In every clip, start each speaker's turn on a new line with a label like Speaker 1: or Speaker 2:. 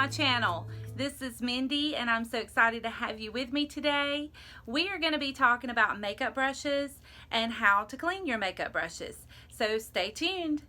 Speaker 1: my channel. This is Mindy and I'm so excited to have you with me today. We are going to be talking about makeup brushes and how to clean your makeup brushes. So stay tuned.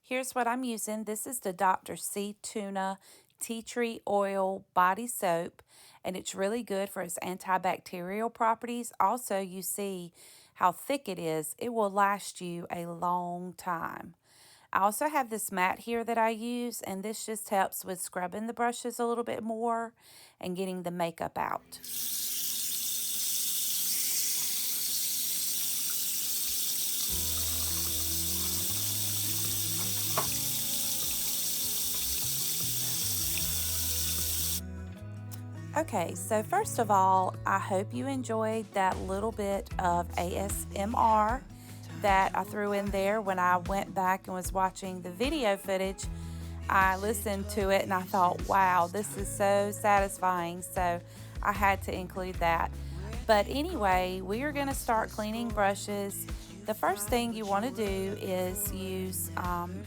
Speaker 1: Here's what I'm using. This is the Dr. C Tuna Tea Tree Oil Body Soap, and it's really good for its antibacterial properties. Also, you see how thick it is. It will last you a long time. I also have this mat here that I use, and this just helps with scrubbing the brushes a little bit more and getting the makeup out. Okay, so first of all, I hope you enjoyed that little bit of ASMR that I threw in there when I went back and was watching the video footage. I listened to it and I thought, wow, this is so satisfying, so I had to include that. But anyway, we are going to start cleaning brushes. The first thing you want to do is use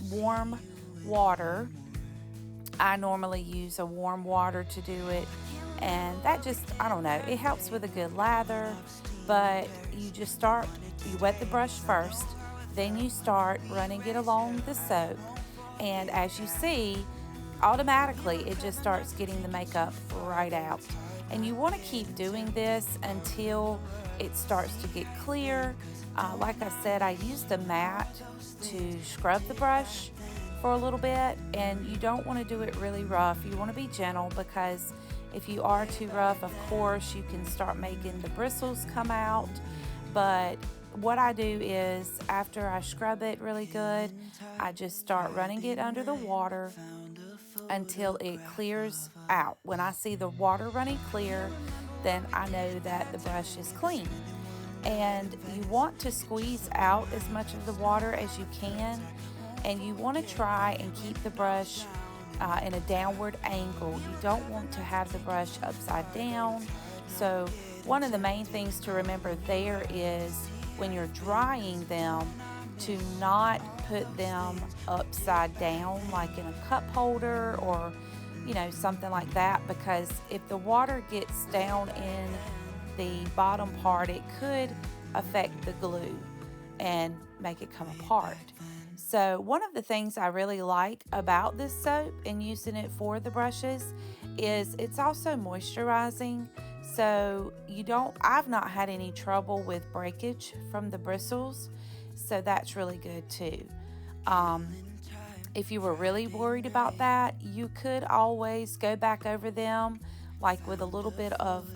Speaker 1: warm water. I normally use a warm water to do it, and that just, I don't know, it helps with a good lather. But you wet the brush first, then you start running it along the soap, and as you see, automatically it just starts getting the makeup right out. And you want to keep doing this until it starts to get clear. Like I said, I used a mat to scrub the brush for a little bit, and you don't want to do it really rough. You want to be gentle, because if you are too rough, of course, you can start making the bristles come out. But what I do is, after I scrub it really good, I just start running it under the water until it clears out. When I see the water running clear, then I know that the brush is clean. And you want to squeeze out as much of the water as you can, and you want to try and keep the brush in a downward angle. You don't want to have the brush upside down. So one of the main things to remember there is, when you're drying them, to not put them upside down like in a cup holder or something like that, because if the water gets down in the bottom part, it could affect the glue and make it come apart. So one of the things I really like about this soap and using it for the brushes is it's also moisturizing. So I've not had any trouble with breakage from the bristles. So that's really good too. If you were really worried about that, you could always go back over them like with a little bit of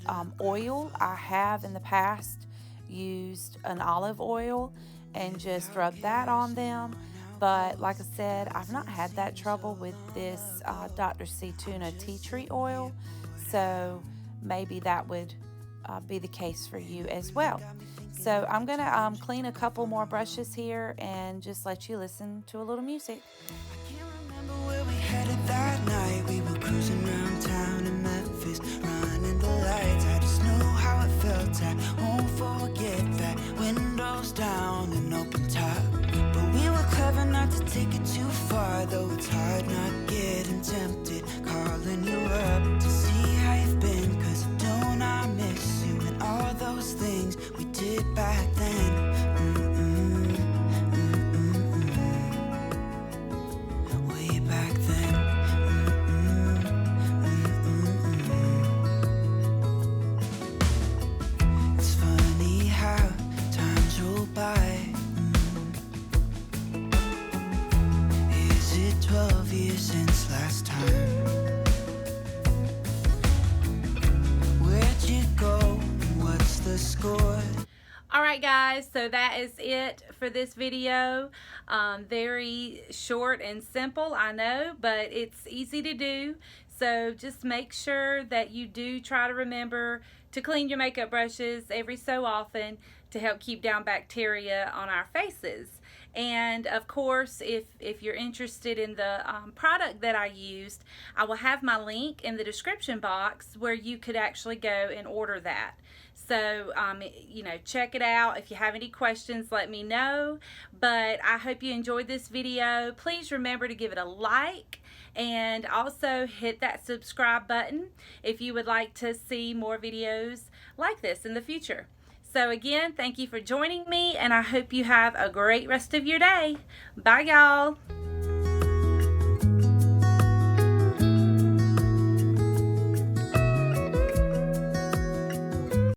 Speaker 1: oil. I have in the past used an olive oil and just rub that on them. But like I said, I've not had that trouble with this Dr. C Tuna Tea Tree Oil. So maybe that would be the case for you as well. So I'm going to clean a couple more brushes here and just let you listen to a little music.
Speaker 2: I can't remember where we headed that night. We were cruising around town in Memphis, running the lights. I just know how it felt. I won't forget that. Windows down and open top. But we were clever not to take it too far, though it's hard not getting tempted. Calling you up to see how you've been, 'cause don't I miss you and all those things we did back then. Way back then. It's funny how times roll by. Is it 12 years since last time? Where'd you go? What's the score?
Speaker 1: Alright guys, so that is it for this video. Very short and simple, I know, but it's easy to do. So just make sure that you do try to remember to clean your makeup brushes every so often to help keep down bacteria on our faces. And of course, if you're interested in the product that I used, I will have my link in the description box where you could actually go and order that. So, check it out. If you have any questions, let me know. But I hope you enjoyed this video. Please remember to give it a like and also hit that subscribe button if you would like to see more videos like this in the future. So again, thank you for joining me, and I hope you have a great rest of your day. Bye, y'all.